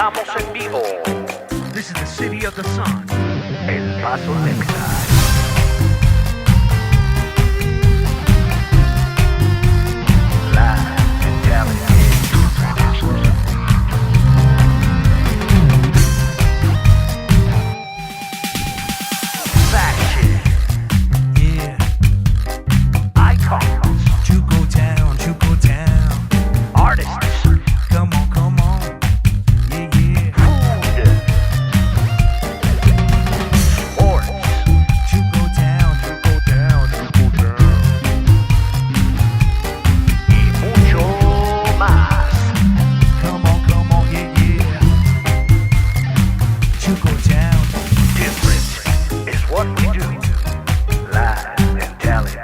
Estamos en vivo. This is the city of the sun. El Paso, Texas. Live and talented. Fashion. Yeah. Icons. Chuco Town, Chuco Town. Artists. Come on, come on. Yeah, yeah. Food. Sports. Chuco Town, Chuco Town, Chuco Town. Y mucho más. Come on, yeah, yeah. Chuco Town. Different is what we do. Live and talented.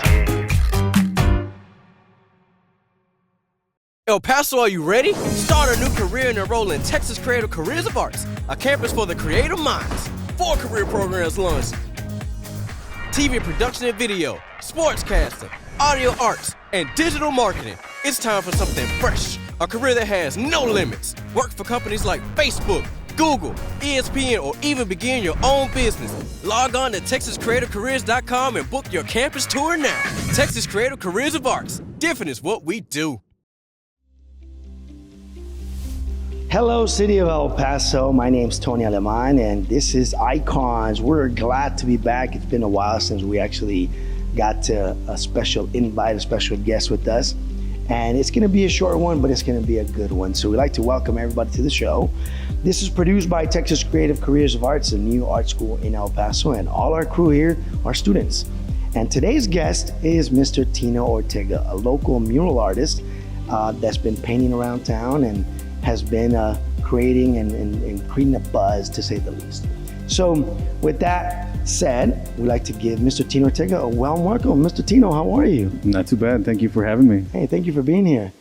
El Paso, are you ready? Start a new career and enroll in Texas Creative Careers of Arts, a campus for the creative minds. 4 career programs launched: TV production and video, sportscasting, audio arts, and digital marketing. It's time for something fresh, a career that has no limits. Work for companies like Facebook, Google, ESPN, or even begin your own business. Log on to TexasCreativeCareers.com and book your campus tour now. Texas Creative Careers of Arts. Different is what we do. Hello, City of El Paso. My name's Tony Aleman, and this is Icons. We're glad to be back. It's been a while since we actually got a special invite, a special guest with us. And it's gonna be a short one, but it's gonna be a good one. So we'd like to welcome everybody to the show. This is produced by Texas Creative Careers of Arts, a new art school in El Paso, and all our crew here are students. And today's guest is Mr. Tino Ortega, a local mural artist that's been painting around town and has been creating and creating a buzz, to say the least. So with that said, we'd like to give Mr. Tino Ortega a warm welcome. Mr. Tino, how are you? Not too bad. Thank you for having me. Hey, thank you for being here.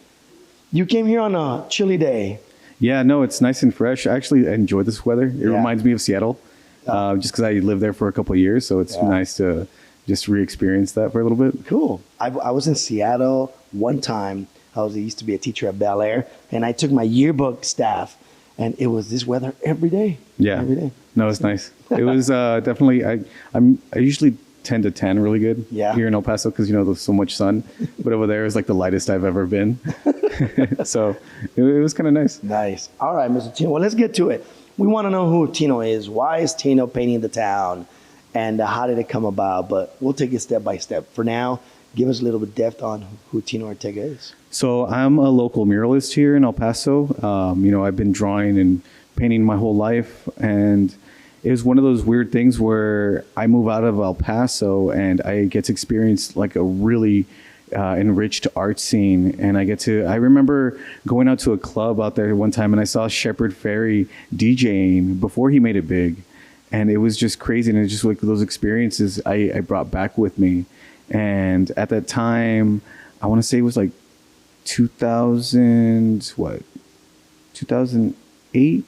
You came here on a chilly day. Yeah, no, it's nice and fresh. I actually enjoy this weather. It Yeah. reminds me of Seattle, just because I lived there for a couple of years. So it's nice to just re-experience that for a little bit. Cool. I was in Seattle one time. I used to be a teacher at Bel Air, and I took my yearbook staff, and it was this weather every day. Yeah. Every day. No, it's nice. It was definitely, I usually tend to tan really good here in El Paso because, there's so much sun. But over there is like the lightest I've ever been. So it was kind of nice. Nice. All right, Mr. Tino. Well, let's get to it. We want to know who Tino is. Why is Tino painting the town? And how did it come about? But we'll take it step by step. For now, give us a little bit of depth on who Tino Ortega is. So I'm a local muralist here in El Paso. I've been drawing and painting my whole life. And it was one of those weird things where I move out of El Paso and I get to experience like a really enriched art scene. And I remember going out to a club out there one time and I saw Shepard Fairey DJing before he made it big. And it was just crazy. And it's just like those experiences I brought back with me. And at that time, I want to say it was like 2008,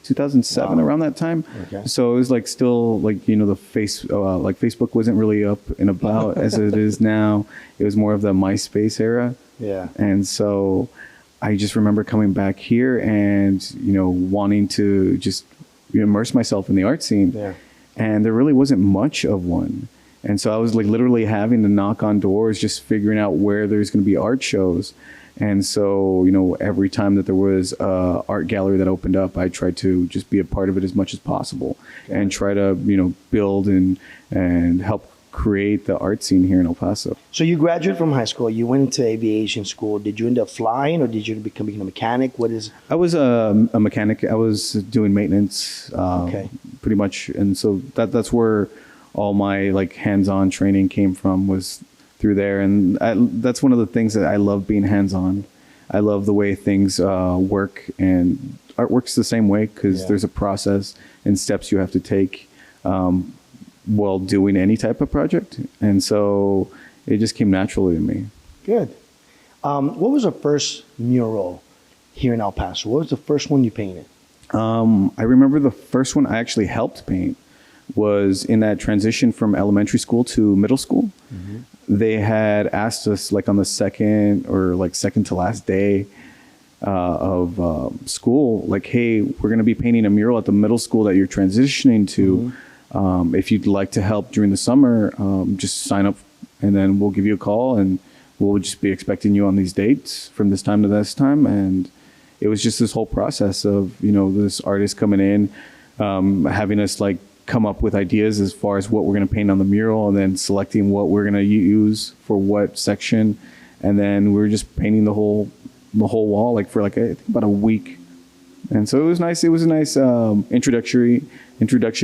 2007, around that time. Okay. So it was like still like, the like Facebook wasn't really up and about as it is now. It was more of the MySpace era. Yeah. And so I just remember coming back here and, wanting to just immerse myself in the art scene. Yeah. And there really wasn't much of one. And so I was like literally having to knock on doors, just figuring out where there's going to be art shows. And so, every time that there was a art gallery that opened up, I tried to just be a part of it as much as possible and try to, build and help create the art scene here in El Paso. So you graduated from high school. You went into aviation school. Did you end up flying, or did you become a mechanic? I was a mechanic. I was doing maintenance, pretty much. And so that's where all my like hands-on training came from, was through there. And that's one of the things that I love, being hands-on. I love the way things work, and art works the same way because there's a process and steps you have to take while doing any type of project. And so it just came naturally to me. Good. What was the first mural here in El Paso? What was the first one you painted? I remember the first one I actually helped paint was in that transition from elementary school to middle school. They had asked us like on the second to last day school, like, hey, we're going to be painting a mural at the middle school that you're transitioning to. If you'd like to help during the summer, just sign up, and then we'll give you a call, and we'll just be expecting you on these dates from this time to this time. And it was just this whole process of, this artist coming in, having us like come up with ideas as far as what we're going to paint on the mural, and then selecting what we're going to use for what section. And then we were just painting the whole wall, like for like I think about a week. And so it was nice. It was a nice introduction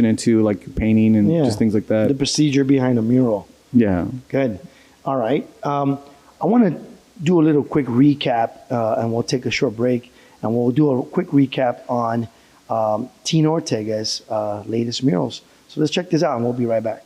into like painting and just things like that. The procedure behind a mural. Yeah. Good. All right. I want to do a little quick recap, and we'll take a short break, and we'll do a quick recap on Tino Ortega's latest murals. So let's check this out, and we'll be right back.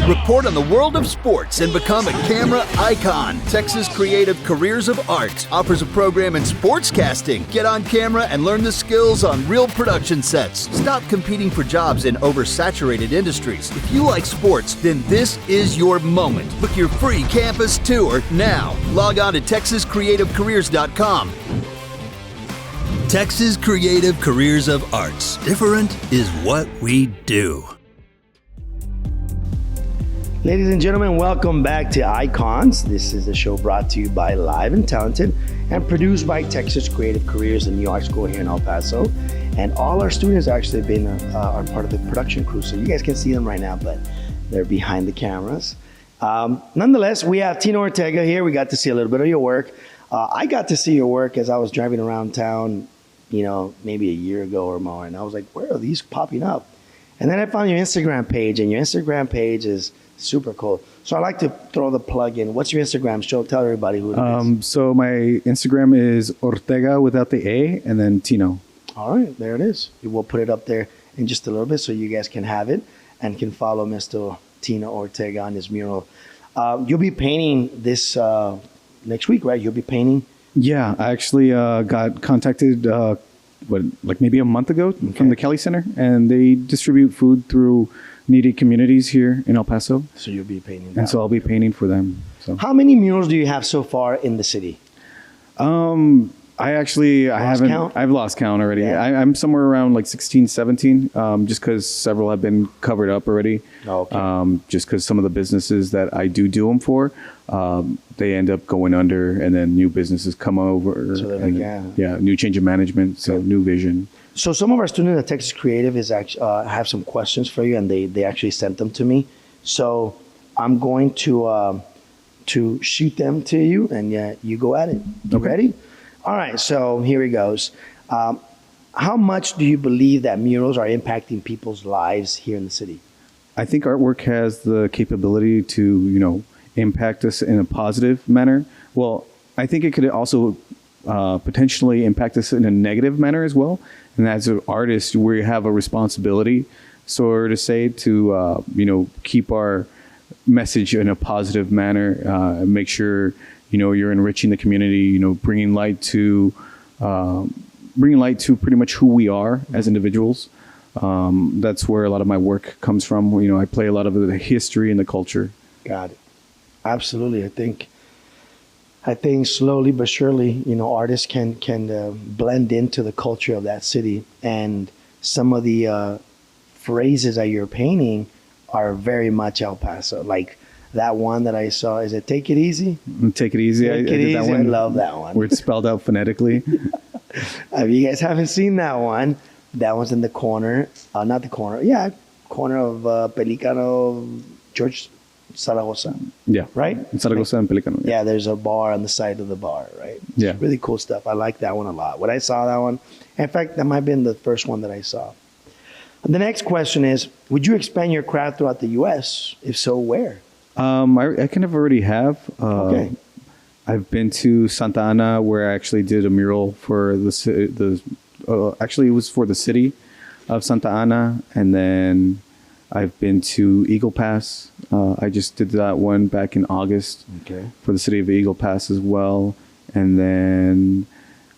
Report on the world of sports and become a camera icon. Texas Creative Careers of Art offers a program in sportscasting. Get on camera and learn the skills on real production sets. Stop competing for jobs in oversaturated industries. If you like sports, then this is your moment. Book your free campus tour now. Log on to TexasCreativeCareers.com. Texas Creative Careers of Arts. Different is what we do. Ladies and gentlemen, welcome back to Icons. This is a show brought to you by Live and Talented and produced by Texas Creative Careers in New York School here in El Paso. And all our students actually are part of the production crew, so you guys can see them right now, but they're behind the cameras. Nonetheless, we have Tino Ortega here. We got to see a little bit of your work. I got to see your work as I was driving around town, maybe a year ago or more, and I was like, where are these popping up? And then I found your Instagram page, and your Instagram page is super cool. So I like to throw the plug in. What's your Instagram? Tell everybody who it is. So my Instagram is Ortega without the A and then Tino. All right, there it is. We'll put it up there in just a little bit so you guys can have it and can follow Mr. Tino Ortega on his mural. You'll be painting this next week, right? You'll be painting? Yeah, I actually got contacted maybe a month ago from the Kelly Center, and they distribute food through needy communities here in El Paso. So you'll be painting that. And so I'll be painting for them. So how many murals do you have so far in the city? I've lost count already. Yeah. I'm somewhere around like 16, 17, just because several have been covered up already. Oh, okay. Just because some of the businesses that I do them for, they end up going under, and then new businesses come over. So new change of management, so new vision. So some of our students at Texas Creative is actually have some questions for you, and they actually sent them to me. So I'm going to shoot them to you, and you go at it. You ready? All right. So here it goes. How much do you believe that murals are impacting people's lives here in the city? I think artwork has the capability to impact us in a positive manner. Well, I think it could also potentially impact us in a negative manner as well. And as an artist, we have a responsibility, to say, to keep our message in a positive manner, and make sure you're enriching the community, bringing light to pretty much who we are as individuals. That's where a lot of my work comes from. I play a lot of the history and the culture. Got it. Absolutely. I think slowly but surely, artists can blend into the culture of that city. And some of the phrases that you're painting are very much El Paso. Like that one that I saw, is it Take It Easy? Take It Easy. Take It Easy. That one. I love that one. Where it's spelled out phonetically. If you guys haven't seen that one, that one's in the corner. Not the corner. Yeah, corner of Pelicano, George Zaragoza. Yeah. Right? Zaragoza and Pelicano. Yeah, there's a bar on the side of the bar, right? Yeah. It's really cool stuff. I like that one a lot. When I saw that one, in fact, that might have been the first one that I saw. The next question is, would you expand your craft throughout the U.S.? If so, where? I kind of already have. Okay. I've been to Santa Ana, where I actually did a mural for actually it was for the city of Santa Ana, and then I've been to Eagle Pass. I just did that one back in August for the city of Eagle Pass as well, and then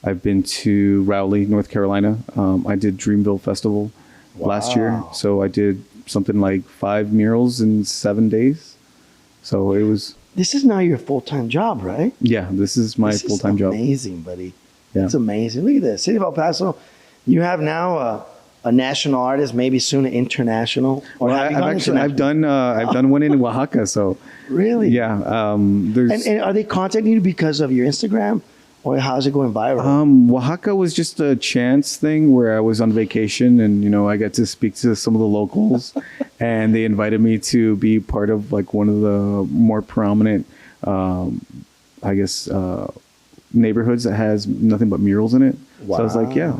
I've been to Rowley, North Carolina. I did Dreamville Festival last year, so I did something like 5 murals in 7 days. So it was. This is now your full-time job, right? Yeah, this is my full-time job. Amazing, buddy. Yeah. It's amazing. Look at this. City of El Paso, you have now a national artist, maybe soon an international. Or Well, have you gone I've done one in Oaxaca. So Really? yeah, there's. And are they contacting you because of your Instagram? Or how's it going viral? Oaxaca was just a chance thing where I was on vacation, and I got to speak to some of the locals, and they invited me to be part of like one of the more prominent, I guess, neighborhoods that has nothing but murals in it. So I was like, yeah,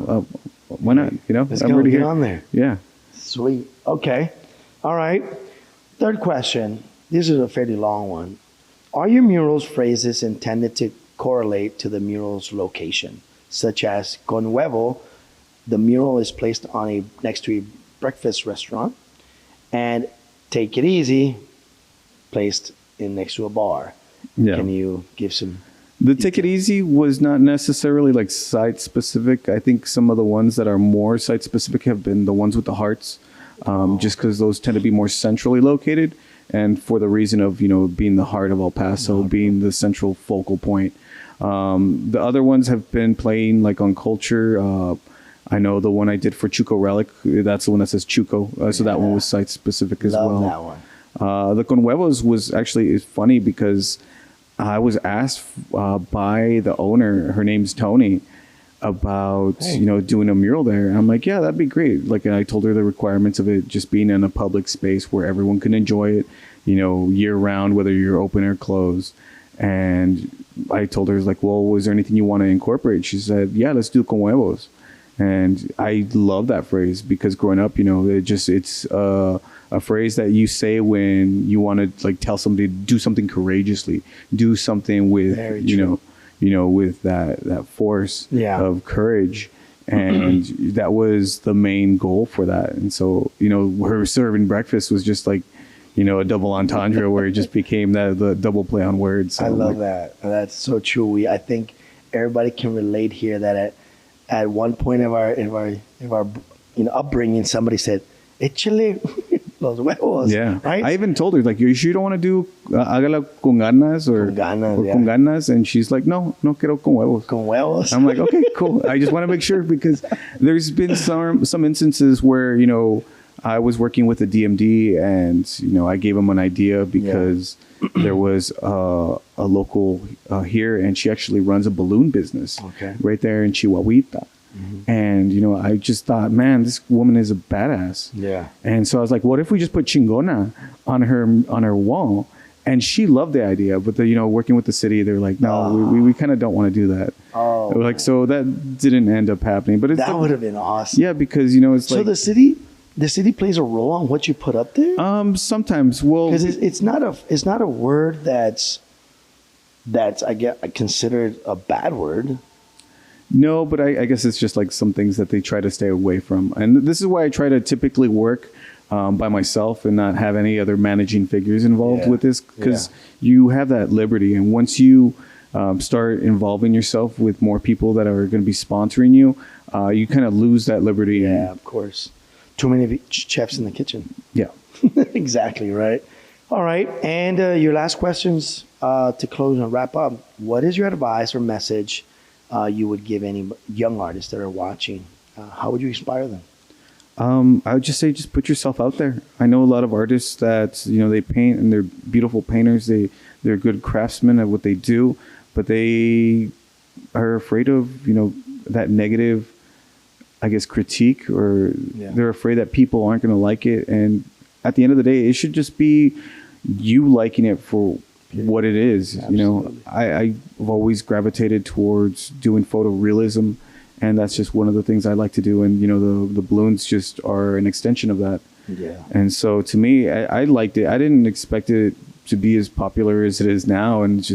why not? Let's I'm go. already Get here. on there. Yeah. Sweet. Okay. All right. Third question. This is a fairly long one. Are your murals phrases intended to correlate to the mural's location, such as con huevo? The mural is placed on next to a breakfast restaurant, and take it easy, placed next to a bar. Yeah. Can you give some? The Take It Easy was not necessarily like site specific. I think some of the ones that are more site specific have been the ones with the hearts, just because those tend to be more centrally located, and for the reason of being the heart of El Paso, being the central focal point. The other ones have been playing like on culture. I know the one I did for Chuco Relic, that's the one that says Chuco, so that one was site specific as well. Love that one. The Con Huevos was actually funny because I was asked by the owner, her name's Tony, about doing a mural there. And I'm like, yeah, that'd be great. Like, and I told her the requirements of it just being in a public space where everyone can enjoy it, year round, whether you're open or closed. And I told her, like, well, was there anything you want to incorporate? She said, yeah, let's do Con Huevos. And I love that phrase because growing up, it's a phrase that you say when you want to like tell somebody to do something courageously, do something with, with that force of courage. And that was the main goal for that. And so, her serving breakfast was just like, a double entendre where it just became the double play on words. So I love that. That's so true. I think everybody can relate here that at one point of our upbringing, somebody said, "Échale los huevos." Yeah, right. I even told her like, "You sure you don't want to do hágala con ganas or con ganas?" And she's like, "No, no quiero con huevos." Con huevos. I'm like, "Okay, cool." I just want to make sure because there's been some instances where I was working with the DMD and I gave him an idea because there was a local here, and she actually runs a balloon business right there in Chihuahuita. And I just thought, man, this woman is a badass. Yeah. And so I was like, what if we just put chingona on her wall? And she loved the idea, but working with the city, they're like, no, we kind of don't want to do that. Oh, like, so that didn't end up happening. But that would have been awesome. Yeah, because it's so like the city plays a role on what you put up there. Sometimes, well, because it's not a word that's I considered a bad word. No, but I guess it's just like some things that they try to stay away from. And this is why I try to typically work by myself and not have any other managing figures involved with this, because you have that liberty. And once you start involving yourself with more people that are going to be sponsoring you, you kind of lose that liberty. Yeah, of course. Too many chefs in the kitchen. Yeah. Exactly, right. All right. And your last questions to close and wrap up. What is your advice or message you would give any young artists that are watching? How would you inspire them? I would just say, just put yourself out there. I know a lot of artists that, they paint and they're beautiful painters. They're good craftsmen at what they do, but they are afraid of, that negative, I guess, critique, or they're afraid that people aren't going to like it. And at the end of the day, it should just be you liking it for what it is. Absolutely. I've always gravitated towards doing photorealism And that's just one of the things I like to do. And, you know, the balloons just are an extension of that. Yeah. And so to me, I liked it. I didn't expect it to be as popular as it is now. And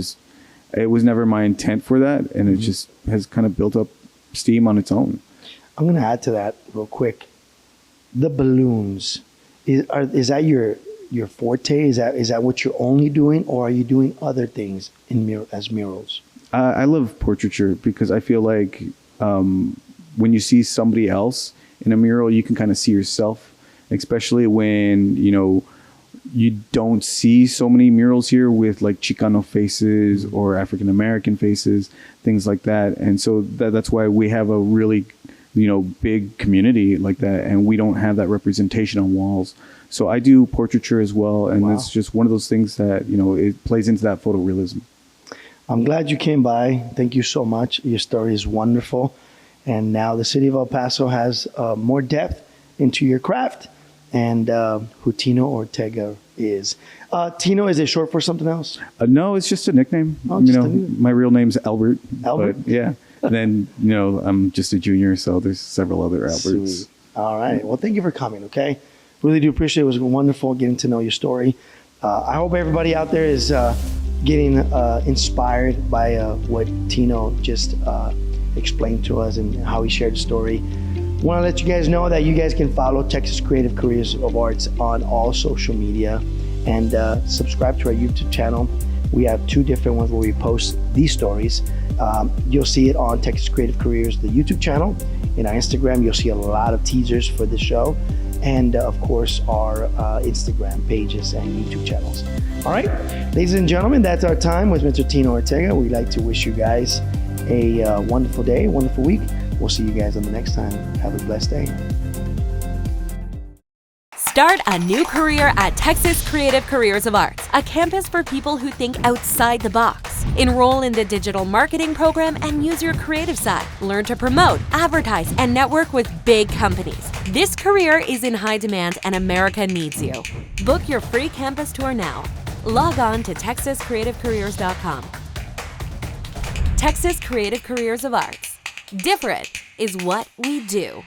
it was never my intent for that. And it just has kind of built up steam on its own. I'm going to add to that real quick. The balloons, is that your forte? Is that what you're only doing, or are you doing other things as murals? I love portraiture because I feel like when you see somebody else in a mural, you can kind of see yourself, especially when, you know, you don't see so many murals here with like Chicano faces or African American faces, things like that. And so that's why we have a really, you know, big community like that, and we don't have that representation on walls. So I do portraiture as well, and it's just one of those things that, you know, it plays into that photorealism. I'm glad you came by. Thank you so much. Your story is wonderful. And now the city of El Paso has more depth into your craft and who Tino Ortega is. Tino, is it short for something else? No, it's just a nickname. Oh, you just know, a nickname. my real name's Albert. Albert? But, yeah. And then, you know, I'm just a junior, so there's several other Alberts. Sweet. All right. Well, thank you for coming, okay? Really do appreciate it. It was wonderful getting to know your story. I hope everybody out there is getting inspired by what Tino just explained to us and how he shared the story. Want to let you guys know that you guys can follow Texas Creative Careers of Arts on all social media and subscribe to our YouTube channel. We have 2 different ones where we post these stories. You'll see it on Texas Creative Careers, the YouTube channel. In our Instagram, you'll see a lot of teasers for the show. And of course, our Instagram pages and YouTube channels. All right, ladies and gentlemen, that's our time with Mr. Tino Ortega. We'd like to wish you guys a wonderful day, wonderful week. We'll see you guys on the next time. Have a blessed day. Start a new career at Texas Creative Careers of Arts, a campus for people who think outside the box. Enroll in the digital marketing program and use your creative side. Learn to promote, advertise, and network with big companies. This career is in high demand and America needs you. Book your free campus tour now. Log on to texascreativecareers.com. Texas Creative Careers of Arts. Different is what we do.